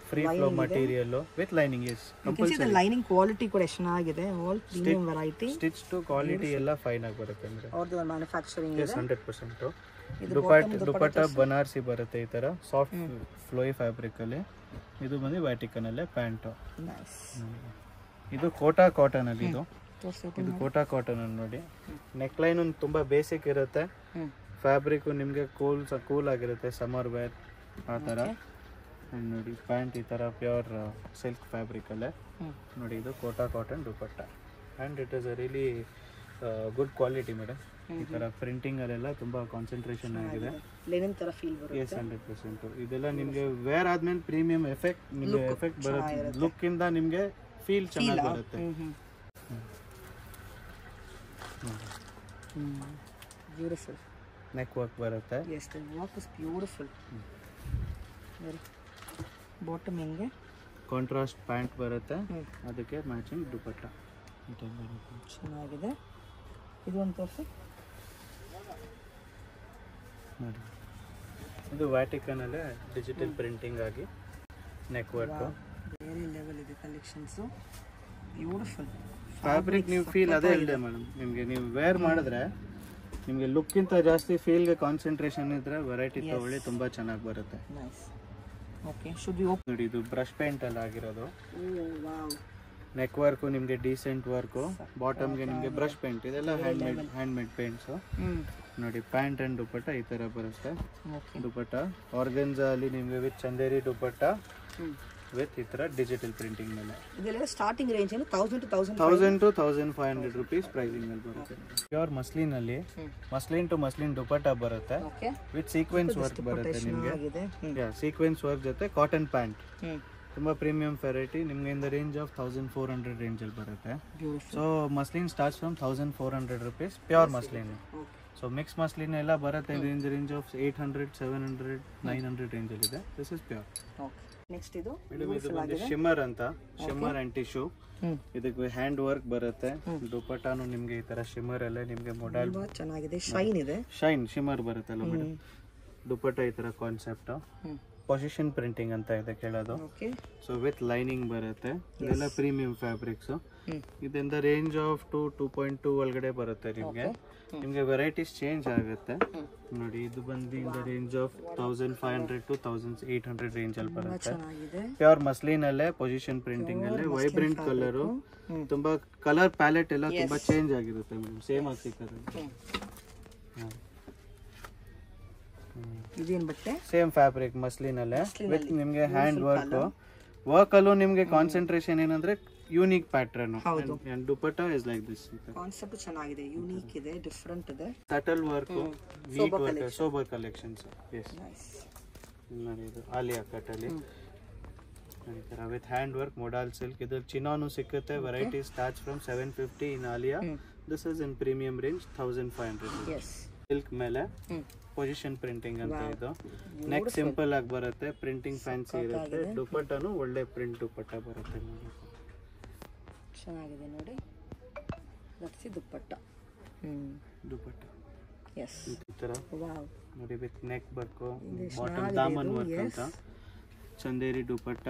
free flow material with lining. Yes compulsory. Lining quality ಕೂಡ ಚೆನ್ನಾಗಿದೆ. All premium variety. Stitch to quality ಎಲ್ಲ ಫೈನ್ ಆಗಿ ಬರುತ್ತೆ ಅಂದ್ರೆ. ಅವ್ರದ್ದು ಮ್ಯಾನುಫ್ಯಾಕ್ಚರಿಂಗ್ ಇದೆ. 100%. ದುಪಟ್ಟಾ ಬನಾರಸಿ ಬರುತ್ತೆ ಈ ತರ ಸಾಫ್ಟ್ ಫ್ಲೋಯಿ ಫ್ಯಾಬ್ರಿಕ್ ಅಲ್ಲಿ. ಇದು ಬಂದು ವ್ಯಾಟಿಕನ್ ಅಲ್ಲೇ ಪ್ಯಾಂಟ್. ಇದು ಕೋಟಾ ಕಾಟನ್ ಅಲ್ಲಿ. ಇದು ಕೋಟಾ ಕಾಟನ್ ಅನ್ನು ನೋಡಿ, ನೆಕ್ ಲೈನ್ ಒಂದು ತುಂಬಾ ಬೇಸಿಕ್ ಇರುತ್ತೆ. ಫ್ಯಾಬ್ರಿಕ್ ನಿಮಗೆ ಕೂಲ್ ಆಗಿರುತ್ತೆ, ಸಮ್ಮರ್ ವೇರ್ ಆ ಥರ. ನೋಡಿ ಪ್ಯಾಂಟ್ ಈ ಥರ ಪ್ಯೂರ್ ಸಿಲ್ಕ್ ಫ್ಯಾಬ್ರಿಕ್ ಅಲ್ಲೇ ನೋಡಿ. ಇದು Kota cotton dupatta and it is a really good quality madam. ಈ ಥರ ಪ್ರಿಂಟಿಂಗ್ ಅಲ್ಲೆಲ್ಲ ತುಂಬ ಕಾನ್ಸಂಟ್ರೇಷನ್ ಆಗಿದೆ. ಲೆನಿನ್ ಥರ ಫೀಲ್ ಬರುತ್ತೆ. ಎಸ್ 100%. ಇದೆಲ್ಲ ನಿಮಗೆ ವೇರ್ ಆದ್ಮೇಲೆ ಪ್ರೀಮಿಯಂ ಎಫೆಕ್ಟ್ ನಿಮಗೆ ಎಫೆಕ್ಟ್ ಬರುತ್ತೆ. ಲುಕ್ಕಿಂದ ನಿಮಗೆ ಫೀಲ್ ಚೆನ್ನಾಗಿ ಬರುತ್ತೆ. ಬ್ಯೂಟಿಫುಲ್ ನೆಕ್ ವರ್ಕ್ ಬರುತ್ತೆ. Yes, the work is beautiful. Bottom ಹೆಂಗೆ ಕಾಂಟ್ರಾಸ್ಟ್ ಪ್ಯಾಂಟ್ ಬರುತ್ತೆ, ಅದಕ್ಕೆ ಮ್ಯಾಚಿಂಗ್ ದುಪಟ್ಟಾ ಚೆನ್ನಾಗಿದೆ. ಇದು ಒಂದು ತೋರಿಸಿ. ನೋಡಿ, ಇದು ವ್ಯಾಟಿಕನ್ ಅಲ್ಲೇ ಡಿಜಿಟಲ್ ಪ್ರಿಂಟಿಂಗ್ ಆಗಿ ನೆಕ್ ವರ್ಕ್. ಬೇರೆ ಲೆವೆಲ್ ಇದೆ ಕಲೆಕ್ಷನ್ಸು. Beautiful fabric. ನೀವು ಫೀಲ್ ಅದೇ ಇಲ್ಲದೆ ಮೇಡಮ್, ನಿಮಗೆ ನೀವು ವೇರ್ ಮಾಡಿದ್ರೆ ನಿಮಗೆ ಲುಕ್ಕಿಂತ ಜಾಸ್ತಿ ಫೀಲ್ಗೆ ಕಾನ್ಸಂಟ್ರೇಷನ್ ಇದ್ರೆ ವೆರೈಟಿ ತಗೊಳ್ಳಿ, ತುಂಬ ಚೆನ್ನಾಗಿ ಬರುತ್ತೆ. Okay, should be open. ನೋಡಿ, ಇದು ಬ್ರಷ್ ಪೇಂಟ್ ಅಲ್ಲಿ ಆಗಿರೋದು. ನೆಕ್ ವರ್ಕು ನಿಮಗೆ ಡೀಸೆಂಟ್ ವರ್ಕು, ಬಾಟಮ್ಗೆ ನಿಮಗೆ ಬ್ರಷ್ ಪೇಂಟ್. ಇದೆಲ್ಲ ಹ್ಯಾಂಡ್ ಮೇಡ್ ಪೇಂಟ್ಸು. ನೋಡಿ, ಪ್ಯಾಂಟ್ ಅಂಡ್ ದುಪಟ್ಟಾ ಈ ತರ ಬರುತ್ತೆ. ದುಪಟ್ಟಾ ಆರ್ಗನ್ಜಾ ಅಲ್ಲಿ ನಿಮಗೆ ವಿತ್ ಚಂದೇರಿ ದುಪಟ್ಟಾ ವಿತ್ ಈ ತರ ಡಿಜಿಟಲ್ ಪ್ರಿಂಟಿಂಗ್ ಮೇಲೆ. ಇದೆಲ್ಲ ಸ್ಟಾರ್ಟಿಂಗ್ ರೇಂಜ್ ಏನು 1000 to 1500 ರೂಪೀಸ್ ಪ್ರೈಸಿಂಗ್ ಅಲ್ಲಿ ಬರುತ್ತೆ. ಪ್ಯೂರ್ ಮಸ್ಲಿನ್ ಅಲ್ಲಿ ಮಸ್ಲಿನ್ ಟು ಮಸ್ಲಿನ್ ದುಪಟ್ಟಾ ಬರುತ್ತೆ ವಿತ್ ಸೀಕ್ವೆನ್ಸ್ ವರ್ಕ್ ಬರುತ್ತೆ ನಿಮಗೆ. ಸೀಕ್ವೆನ್ಸ್ ವರ್ಕ್ ಜೊತೆ ಕಾಟನ್ ಪ್ಯಾಂಟ್ ತುಂಬ ಪ್ರೀಮಿಯಂ ವೆರೈಟಿ ನಿಮಗೆ ಇನ್ ದ ರೇಂಜ್ ಆಫ್ 1400 ರೇಂಜಲ್ಲಿ ಬರುತ್ತೆ. So muslin starts from 1400 rupees pure muslin. So mix muslin ಎಲ್ಲ ಬರುತ್ತೆ ಇನ್ ದ ರೇಂಜ್ ಆಫ್ 800, 700, 900 ರೇಂಜಲ್ಲಿ ಇದೆ. This is pure. ನೆಕ್ಸ್ಟ್ ಇದು ಶಿಮ್ಮರ್ ಅಂತ, ಶಿಮ್ಮರ್ ಅಂಡ್ ಟಿಶ್ಯೂ. ಇದಕ್ಕೆ ಹ್ಯಾಂಡ್ ವರ್ಕ್ ಬರುತ್ತೆ. ದುಪಟ್ಟಾನು ನಿಮ್ಗೆ ಈ ತರ ಶಿಮ್ಮರ್ ಅಲ್ಲೇ ನಿಮ್ಗೆ ಮೊಡಲ್ ಚೆನ್ನಾಗಿದೆ, ಶೈನ್ ಇದೆ, ಶೈನ್ ಶಿಮ್ಮರ್ ಬರುತ್ತಲ್ಲ ಮೇಡಮ್. ದುಪಟ್ಟ ಈ ತರ ಕಾನ್ಸೆಪ್ಟ್. ಪೊಸಿಷನ್ ಪ್ರಿಂಟಿಂಗ್ ಅಂತ ಇದೆ ಕೇಳೋದು. ಸೊ ವಿತ್ ಲೈನಿಂಗ್ ಬರುತ್ತೆ. ಇದೆಲ್ಲ ಪ್ರೀಮಿಯಂ ಫ್ಯಾಬ್ರಿಕ್ಸ್. ಇದರಿಂದ ರೇಂಜ್ ಆಫ್ 2.2 ಒಳಗಡೆ ಬರುತ್ತೆ ನಿಮ್ಗೆ. ನಿಮ್ಗೆ ವೆರೈಟೀಸ್ ಚೇಂಜ್ ಆಗುತ್ತೆ ನೋಡಿ. ಇದು ಬಂದು ಇನ್ the range of 1500 to 1800 range ಅಲ್ಲಿ ಬರುತ್ತೆ. ಪ್ಯೂರ್ ಮಸ್ಲಿನ್ ಅಲ್ಲೇ, ಪೊಸಿಷನ್ ಪ್ರಿಂಟಿಂಗ್ ಅಲ್ಲೇ, ವೈಬ್ರೆಂಟ್ ಕಲರು. ತುಂಬಾ ಕಲರ್ ಪ್ಯಾಲೆಟ್ ಎಲ್ಲ ತುಂಬಾ ಚೇಂಜ್ ಆಗಿರುತ್ತೆ ಮೇಡಮ್. ಸೇಮ್ ಆಗಿ ಸಿಕ್ಕತ್ತೆ. ಇದೇನ್ ಬಟ್ಟೆ? ಸೇಮ್ ಫ್ಯಾಬ್ರಿಕ್ ಮಸ್ಲಿನ್ ಅಲ್ಲೇ ವಿತ್ ನಿಮ್ಗೆ ಹ್ಯಾಂಡ್ ವರ್ಕ್ ಅಲ್ಲೂ ನಿಮ್ಗೆ ಕಾನ್ಸಂಟ್ರೇಷನ್ ಏನಂದ್ರೆ unique pattern. Dupatta is like this. Concept ಚೆನ್ನಾಗಿದೆ, ಯೂನಿಕ್ ಇದೆ, ಡಿಫರೆಂಟ್ ಇದೆ. Subtle work, neat work, sober collections. Yes ನೋಡಿ, ಇದು ಆಲಿಯಾ ಕಟ್ ಅಲ್ಲಿ with hand work, modal silk. ಇದು ಚಿನಾನು ಸಿಕ್ಕುತ್ತೆ. Variety starts from 750 in Alia. This is in premium range 1500. Silk ಮೇಲೆ ಪೊಸಿಷನ್ ಪ್ರಿಂಟಿಂಗ್ ಅಂತ ಇದು. ನೆಕ್ ಸಿಂಪಲ್ ಆಗಿ ಬರುತ್ತೆ, ಪ್ರಿಂಟಿಂಗ್ ಫ್ಯಾನ್ಸಿ ಇರುತ್ತೆ. ದುಪಟ್ಟನು ಒಳ್ಳೆ ಪ್ರಿಂಟ್ ದುಪಟ್ಟ ಬರುತ್ತೆ ನೋಡಿ. ಚೆನ್ನಾಗಿದೆ ನೋಡಿ. ಲಟ್ಸಿ ದುಪಟ್ಟ. ದುಪಟ್ಟ ಎಸ್ ಈ ತರ ವಾವ್ ನೋಡಿ ವಿತ್ ನೆಕ್ ವರ್ಕ್, ಬಾಟಮ್ ದಾಮನ್ ವರ್ಕ್ ಅಂತ. ಚಂದೇರಿ ದುಪಟ್ಟ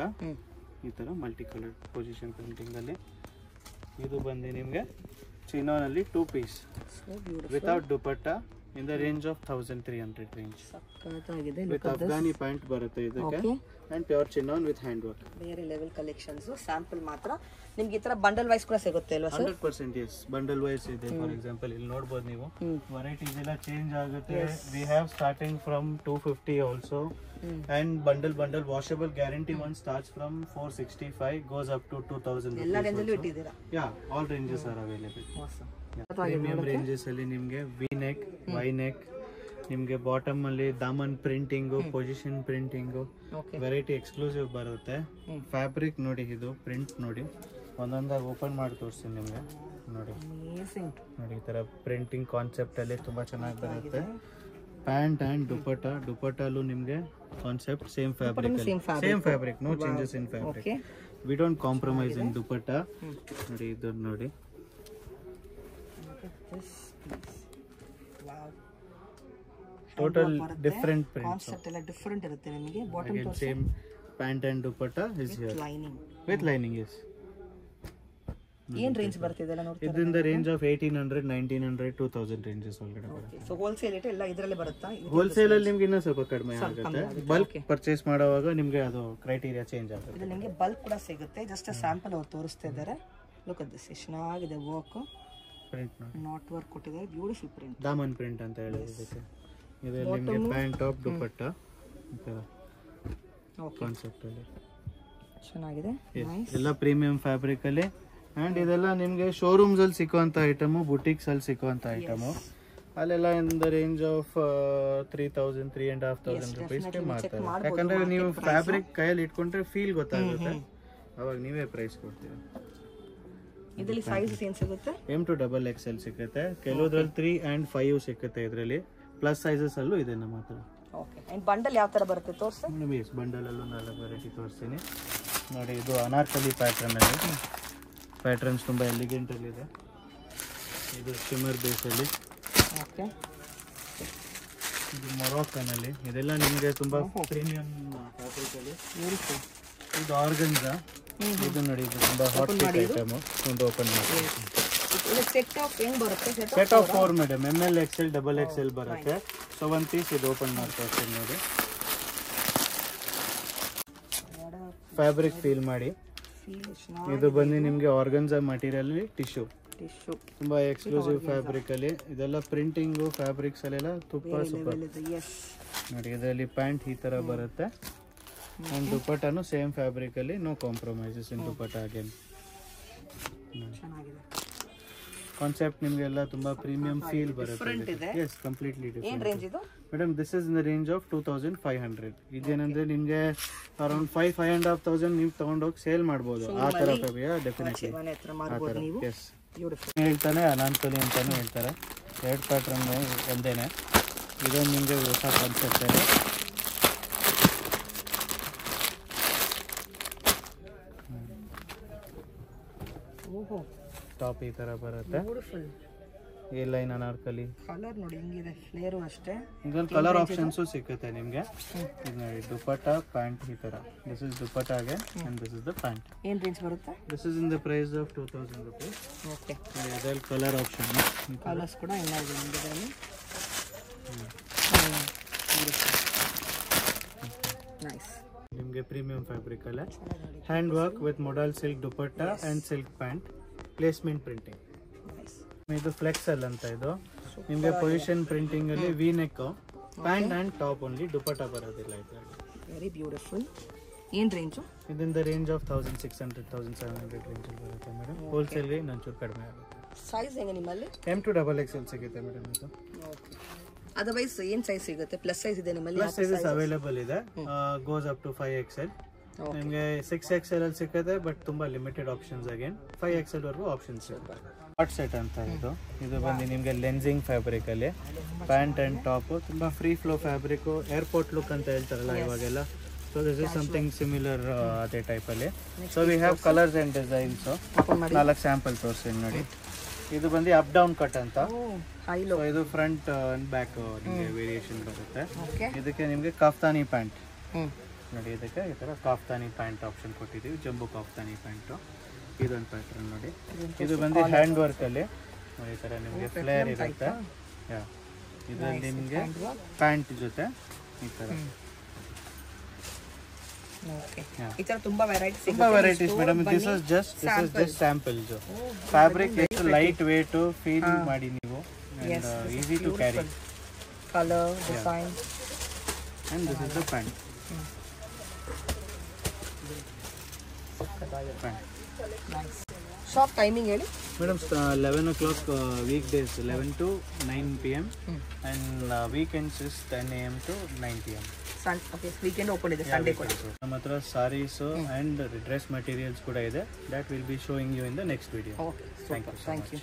ಈ ತರ ಮಲ್ಟಿ ಕಲರ್ ಪೊಸಿಷನ್ ಪ್ರಿಂಟಿಂಗ್ ಅಲ್ಲಿ. ಇದು ಬಂದು ನಿಮ್ಗೆ ಚಿನೋನಲ್ಲಿ 2 piece without dupatta in the range of 1300 range. ಸಕ್ಕತ್ತಾಗಿದೆ. With Afghani pant ಬರುತ್ತೆ ಇದಕ್ಕೆ and pure chinon with hand work. ಬೇರೆ ಲೆವೆಲ್ ಕಲೆಕ್ಷನ್ಸ್. ಸ್ಯಾಂಪಲ್ ಮಾತ್ರ ನಿಮ್ಗೆ ಈ ತರ ಬಂಡಲ್ ವೈಸ್ ಕೂಡ ಸಿಗುತ್ತೆ ಅಲ್ವಾ ಸರ್? 100% yes, bundle wise ಇದೆ. ಫಾರ್ ಎಕ್ಸಾಂಪಲ್ ಇಲ್ಲಿ ನೋಡಬಹುದು ನೀವು, ವೆರೈಟೀಸ್ ಎಲ್ಲ ಚೇಂಜ್ ಆಗುತ್ತೆ. We have starting from 250 also and bundle washable guarantee one starts from 465 goes up to 2000. ಎಲ್ಲ ರೇಂಜ್ ಅಲ್ಲಿ ಇಟ್ಟಿದ್ದೀರಾ? Yeah, all ranges are available. Awesome. Premium ranges ಅಲ್ಲಿ ನಿಮ್ಗೆ ವಿ ನೆಕ್, ವೈ ನೆಕ್, ನಿಮ್ಗೆ ಬಾಟಮ್ ಅಲ್ಲಿ ದಾಮನ್ printing, position printing, variety exclusive ಬರುತ್ತೆ. Fabric ನೋಡಿ, ಇದು ಪ್ರಿಂಟ್ ನೋಡಿ, ಒಂದೊಂದಾಗಿ ಓಪನ್ ಮಾಡಿ ತೋರಿಸ್ತೀನಿ ನಿಮ್ಗೆ ನೋಡಿ. ನೋಡಿ ಈ ತರ ಪ್ರಿಂಟಿಂಗ್ ಕಾನ್ಸೆಪ್ಟ್ ಅಲ್ಲಿ ತುಂಬಾ ಚೆನ್ನಾಗಿ ಬರುತ್ತೆ. Pant and dupatta. ದುಪಟ್ಟಲ್ಲೂ ನಿಮ್ಗೆ concept same fabric, no changes in fabric. We don't compromise in dupatta. ನೋಡಿ ಇದು ನೋಡಿ. Total different print. ಕಾನ್ಸೆಪ್ಟ್ ಎಲ್ಲ ಡಿಫರೆಂಟ್ ಇರುತ್ತೆ ನಿಮಗೆ. Bottom again same pant and dupatta is here lining with lining. Yes. ಏನ್ ರೇಂಜ್ ಬರ್ತಿದೆ ಎಲ್ಲ ನೋಡ್ತೀರಾ? ಇದರಿಂದ ರೇಂಜ್ ಆಫ್ 1800, 1900, 2000 ರೇಂಜಸ್ ಒಳಗಡೆ ಬರುತ್ತೆ. ಸೊ ಹೋಲ್ಸೇಲ್ ರೇಟ್ ಎಲ್ಲ ಇದರಲ್ಲೇ ಬರುತ್ತಾ? ಹೋಲ್ಸೇಲ್ ಅಲ್ಲಿ ನಿಮ್ಗೆ ಇನ್ನೂ ಸ್ವಲ್ಪ ಕಡಿಮೆ ಆಗುತ್ತೆ. ಬಲ್ಕ್ ಪರ್ಚೇಸ್ ಮಾಡುವಾಗ ನಿಮ್ಗೆ ಅದು ಕ್ರೈಟೀರಿಯಾ ಚೇಂಜ್ ಆಗುತ್ತೆ. ಇದು ನಿಮಗೆ ಬಲ್ಕ್ ಕೂಡ ಸಿಗುತ್ತೆ. ಜಸ್ಟ್ ಸ್ಯಾಂಪಲ್ ಅವ್ರು ತೋರಿಸ್ತಾ ಇದ್ದಾರೆ. ಲುಕ್ ಅಟ್ ದಿಸ್, ಚೆನ್ನಾಗಿದೆ ವರ್ಕ್. ಪ್ರಿಂಟ್ ನೋಡಿ, ನಾಟ್ ವರ್ಕ್ ಕೊಟ್ಟಿದ್ದಾರೆ, ಬ್ಯೂಟಿಫುಲ್ ಪ್ರಿಂಟ್, ದಾಮನ್ ಪ್ರಿಂಟ್ ಅಂತ ಹೇಳೋದು ಇದಕ್ಕೆ. ಇದು ನಿಮಗೆ ಪ್ಯಾಂಟ್ ಟಾಪ್ ದುಪಟ್ಟ ಈ ತರ ಕಾನ್ಸೆಪ್ಟ್ ಅಲ್ಲಿ ಚೆನ್ನಾಗಿದೆ. ಎಲ್ಲ ಪ್ರೀಮಿಯಂ ಫ್ಯಾಬ್ರಿಕ್ ಅಲ್ಲಿ. ಅಂಡ್ ಇದೆಲ್ಲ ನಿಮ್ಗೆ ಶೋರೂಮ್ಸ್ ಅಲ್ಲಿ ಸಿಕ್ಕುವಂತ ಐಟಮು, ಬುಟಿಕ್ಸ್ ಅಲ್ಲಿ ಸಿಕ್ಕುವಂತ ಐಟಮು. ಅಲ್ಲೆಲ್ಲ ಇನ್ ದ ರೇಂಜ್ ಆಫ್ 3000, 3500 ರೂಪೀಸ್ಗೆ ಮಾಡ್ತಾರೆ. ಯಾಕಂದ್ರೆ ನೀವು ಫ್ಯಾಬ್ರಿಕ್ ಕೈಯಲ್ಲಿ ಇಟ್ಕೊಂಡ್ರೆ ಫೀಲ್ ಗೊತ್ತಾಗುತ್ತೆ, ಅವಾಗ ನೀವೇ ಪ್ರೈಸ್ ಕೊಡ್ತೀರಾ. ಇದರಲ್ಲಿ ಸೈಜಸ್ ಏನು ಸಿಗುತ್ತೆ? M to XXL ಸಿಗುತ್ತೆ. ಕೆಲವುದ್ರಲ್ಲಿ 3 and 5 ಸಿಗುತ್ತೆ. ಇದರಲ್ಲಿ ಪ್ಲಸ್ ಸೈಜಸ್ ಅಲ್ಲೂ ಇದೆ ನಮ್ಮ ಹತ್ರ. ಓಕೆ. ಅಂಡ್ ಬಂಡಲ್ ಯಾವ ತರ ಬರುತ್ತೆ ತೋರಿಸಿ? ಎಸ್, ಬಂಡಲ್ ಅಲ್ಲೂ 4 ವೆರೈಟಿ ತೋರಿಸ್ತೀನಿ ನೋಡಿ. ಇದು ಅನಾರ್ಕಲಿ ಪ್ಯಾಟರ್ನ್ ಅಲ್ಲಿ. ಪ್ಯಾಟರ್ನ್ಸ್ ತುಂಬಾ ಎಲಿಗೆಂಟ್ ಅಲ್ಲಿ ಇದೆ. ಇದು ಶಿಮ್ಮರ್ ಬೇಸ್ ಅಲ್ಲಿ. ಓಕೆ. ಇದು ಮೊರಾಕನ್ ಅಲ್ಲಿ. ಇದೆಲ್ಲ ನಿಮಗೆ ತುಂಬಾ ಪ್ರೀಮಿಯಂ ಫ್ಯಾಬ್ರಿಕ್ ಅಲ್ಲಿ. ಇದು ಆರ್ಗನ್ಜಾ. ಇದು ನೋಡಿ, ಇದು ತುಂಬಾ ಹಾಟ್ ಐಟಮ್. ಒಂದು ಓಪನ್ ಮಾಡಿ. ಇದು ಸೆಟ್ ಆಫ್ ಏನು ಬರುತ್ತೆ? Set of 4 madam. ML, XL, XXL ಬರುತ್ತೆ. ಸೊ ಒಂದು ಪೀಸ್ ಇದು ಓಪನ್ ಮಾಡ್ತಾ ಇರ್ತೀನಿ ನೋಡಿ. ಫ್ಯಾಬ್ರಿಕ್ ಫೀಲ್ ಮಾಡಿ. ಇದು ಬಂದು ನಿಮಗೆ ಆರ್ಗನ್ಜಾ ಮಟೀರಿಯಲ್ ಟಿಶ್ಯೂ. ತುಂಬಾ ಎಕ್ಸ್ಕ್ಲೂಸಿವ್ ಫ್ಯಾಬ್ರಿಕ್ ಅಲ್ಲಿ. ಇದೆಲ್ಲ ಪ್ರಿಂಟಿಂಗು ಫ್ಯಾಬ್ರಿಕ್ಸ್ ಅಲ್ಲೆಲ್ಲ ತುಂಬಾ ಸೂಪರ್ ನೋಡಿ. ಇದರಲ್ಲಿ ಪ್ಯಾಂಟ್ ಈ ತರ ಬರುತ್ತೆ. ಒಂದು ದುಪಟ್ಟಾನು ಸೇಮ್ ಫ್ಯಾಬ್ರಿಕ್ ಅಲ್ಲಿ, ನೋ ಕಾಂಪ್ರಮೈಸಸ್ ಇನ್ ದುಪಟ್ಟ ಅಗೇನ್. ಕಾನ್ಸೆಪ್ಟ್ ನಿಮಗೆಲ್ಲ ತುಂಬಾ ಪ್ರೀಮಿಯಂ ಫೀಲ್ Different ಬರುತ್ತೆ. ಇದೆ. ಎಸ್ ಕಂಪ್ಲೀಟ್ಲಿ ಏನ್ ಡಿಫರೆಂಟ್. ರೇಂಜ್ ಇದು? Madam this is in the range of 2500. ಇದೇನಂದ್ರೆ ನಿಮಗೆ ಅರೌಂಡ್ 5,500 ನೀವು ತಗೊಂಡೋಗಿ ಸೇಲ್ ಮಾಡ್ಬೋದು. ಆ ತರ ಡೆಫಿನೆಟ್ಲಿ ಮನೆ ಹತ್ರ ಮಾರ್ಬೋದು ನೀವು. S beautiful. ಹೇಳ್ತಾನೆ ಅನಾನ್ಕಲಿ ಅಂತಾನು ಹೇಳ್ತಾರೆ. 2 ಪ್ಯಾಟ್ರನ್ ಒಂದೇನೆ. ಇದೊಂದು ನಿಮಗೆ ಹೊಸ ಕಾನ್ಸೆಪ್ಟ್ ಇದೆ. ಓಹೋ, ಟಾಪ್ ಈ ತರ ಬರುತ್ತೆ. Beautiful. A line Anarkali. Colour ನೋಡಿ ಹೆಂಗಿದೆ, ಫ್ಲೇರು ಅಷ್ಟೇ. ಇದೊಂದು ಕಲರ್ ಆಪ್ಷನ್ಸು ಸಿಗುತ್ತೆ ನಿಮಗೆ. ಇದು ನೋಡಿ ದುಪಟ್ಟಾ ಪ್ಯಾಂಟ್ ಈ ತರ. ದಿಸ್ ಇಸ್ ದುಪಟ್ಟಾಗೆ and this is the pant. ಏನ್ ರೇಂಜ್ ಬರುತ್ತೆ? This is in the price of 2000 rupees. Okay. ಇದರಲ್ಲಿ ಕಲರ್ ಆಪ್ಷನ್. ಕಲರ್ಸ್ ಕೂಡ ಎಲ್ಲ ಇದೆ ನಿಮಗೆ. ನೈಸ್. ನಿಮಗೆ ಪ್ರೀಮಿಯಂ ಫ್ಯಾಬ್ರಿಕ್ ಅಲ್ಲೇ hand work with modal silk dupatta and silk pant, placement printing. ಇದು ಫ್ಲೆಕ್ಸಲ್ ಅಂತ. ಇದು ನಿಮಗೆ ಪೊಸಿಷನ್ ಪ್ರಿಂಟಿಂಗ್ ಅಲ್ಲಿ V neck pant and top only, dupatta ಬರೋದಿಲ್ಲ ಇದರಲ್ಲಿ. Very beautiful. ಏನ್ ರೇಂಜ್? ಇದರಿಂದ ರೇಂಜ್ ಆಫ್ 1600 1700 ರೇಂಜ್ ಬರುತ್ತೆ ಮೇಡಮ್. ಹೋಲ್ಸೇಲ್ಗೆ ಇನ್ನೊಂಚೂರು ಕಡಿಮೆ ಆಗುತ್ತೆ. ಸೈಜ್ ಹೆಂಗೆ ನಿಮ್ಮಲ್ಲಿ? M to XXL ಸಿಗುತ್ತೆ ಮೇಡಮ್. ಇದು ಓಕೆ. ಅದರ್ವೈಸ್ ಏನ್ ಸೈಜ್ ಸಿಗುತ್ತೆ? ಪ್ಲಸ್ ಸೈಜ್ ಇದೆ ನಿಮ್ಮಲ್ಲಿ? ಪ್ಲಸ್ ಸೈಜಸ್ ಅವೈಲೇಬಲ್ ಇದೆ. Goes up to 5XL. ನಿಮಗೆ 6XL ಅಲ್ಲಿ ಸಿಗುತ್ತೆ, ಬಟ್ ತುಂಬಾ ಲಿಮಿಟೆಡ್ ಆಪ್ಷನ್ಸ್. ಅಗೇನ್ 5XL ವರೆಗೂ ಆಪ್ಷನ್ಸ್ ಇದೆ. ಶಾರ್ಟ್ ಸೆಟ್ ಅಂತ ಇದು. ಇದು ಬಂದು ನಿಮಗೆ ಲೆನ್ಸಿಂಗ್ ಫ್ಯಾಬ್ರಿಕ್ ಅಲ್ಲಿ ಪ್ಯಾಂಟ್ ಅಂಡ್ ಟಾಪ್, ತುಂಬಾ free flow fabric, airport look ಅಂತ ಹೇಳ್ತಾರಲ್ಲ ಇವಾಗೆಲ್ಲ. So this is something similar ಅದೇ ಟೈಪ್ ಅಲ್ಲಿ. So we have colours and designs. 4 sample ತೋರಿಸ್ತೀನಿ ನೋಡಿ. ಇದು ಬಂದು ಅಪ್ ಡೌನ್ ಕಟ್ ಅಂತ. So ಇದು ಫ್ರಂಟ್ ಅಂಡ್ ಬ್ಯಾಕ್ ನಿಮಗೆ ವೇರಿಯೇಷನ್ ಬರುತ್ತೆ. ಇದಕ್ಕೆ ನಿಮಗೆ ಕಾಫ್ತಾನಿ ಪ್ಯಾಂಟ್ ನೋಡಿ. ಇದಕ್ಕೆ ಈ ತರ ಕಾಫ್ತಾನಿ ಪ್ಯಾಂಟ್ ಆಪ್ಷನ್ ಕೊಟ್ಟಿದ್ದೀವಿ, ಜಂಬೋ ಕಾಫ್ತಾನಿ ಪ್ಯಾಂಟ್. ಇದೊಂದು ಪ್ಯಾಟರ್ನ್ ನೋಡಿ. ಇದು ಬಂದು ಹ್ಯಾಂಡ್ ವರ್ಕ್ ಅಲ್ಲಿ ಈ ತರ ನಿಮಗೆ ಫ್ಲೇರ್ ಇರುತ್ತೆ. ಇದರಲ್ಲಿ ನಿಮಗೆ ಪ್ಯಾಂಟ್ ಜೊತೆ ಈ ತರ ತುಂಬಾ varieties madam. This is just samples. Fabric ಎಷ್ಟು ಲೈಟ್ ವೇಟ್ ಫೀಲ್ ಮಾಡಿ ನೀವು, and easy to carry. Color, design, and this is the pant. Nice. Shop timing ಹೇಳಿ madam. 11 o'clock weekdays 11 to 9 p.m. and weekends is 10 a.m. to 9 p.m. Okay, weekend open ಇದೆ, Sunday ಕೂಡ. ನಮ್ಮ ಹತ್ರ saris and dress materials ಕೂಡ ಇದೆ. that will be showing you in the next video. Okay, thank you so much. You.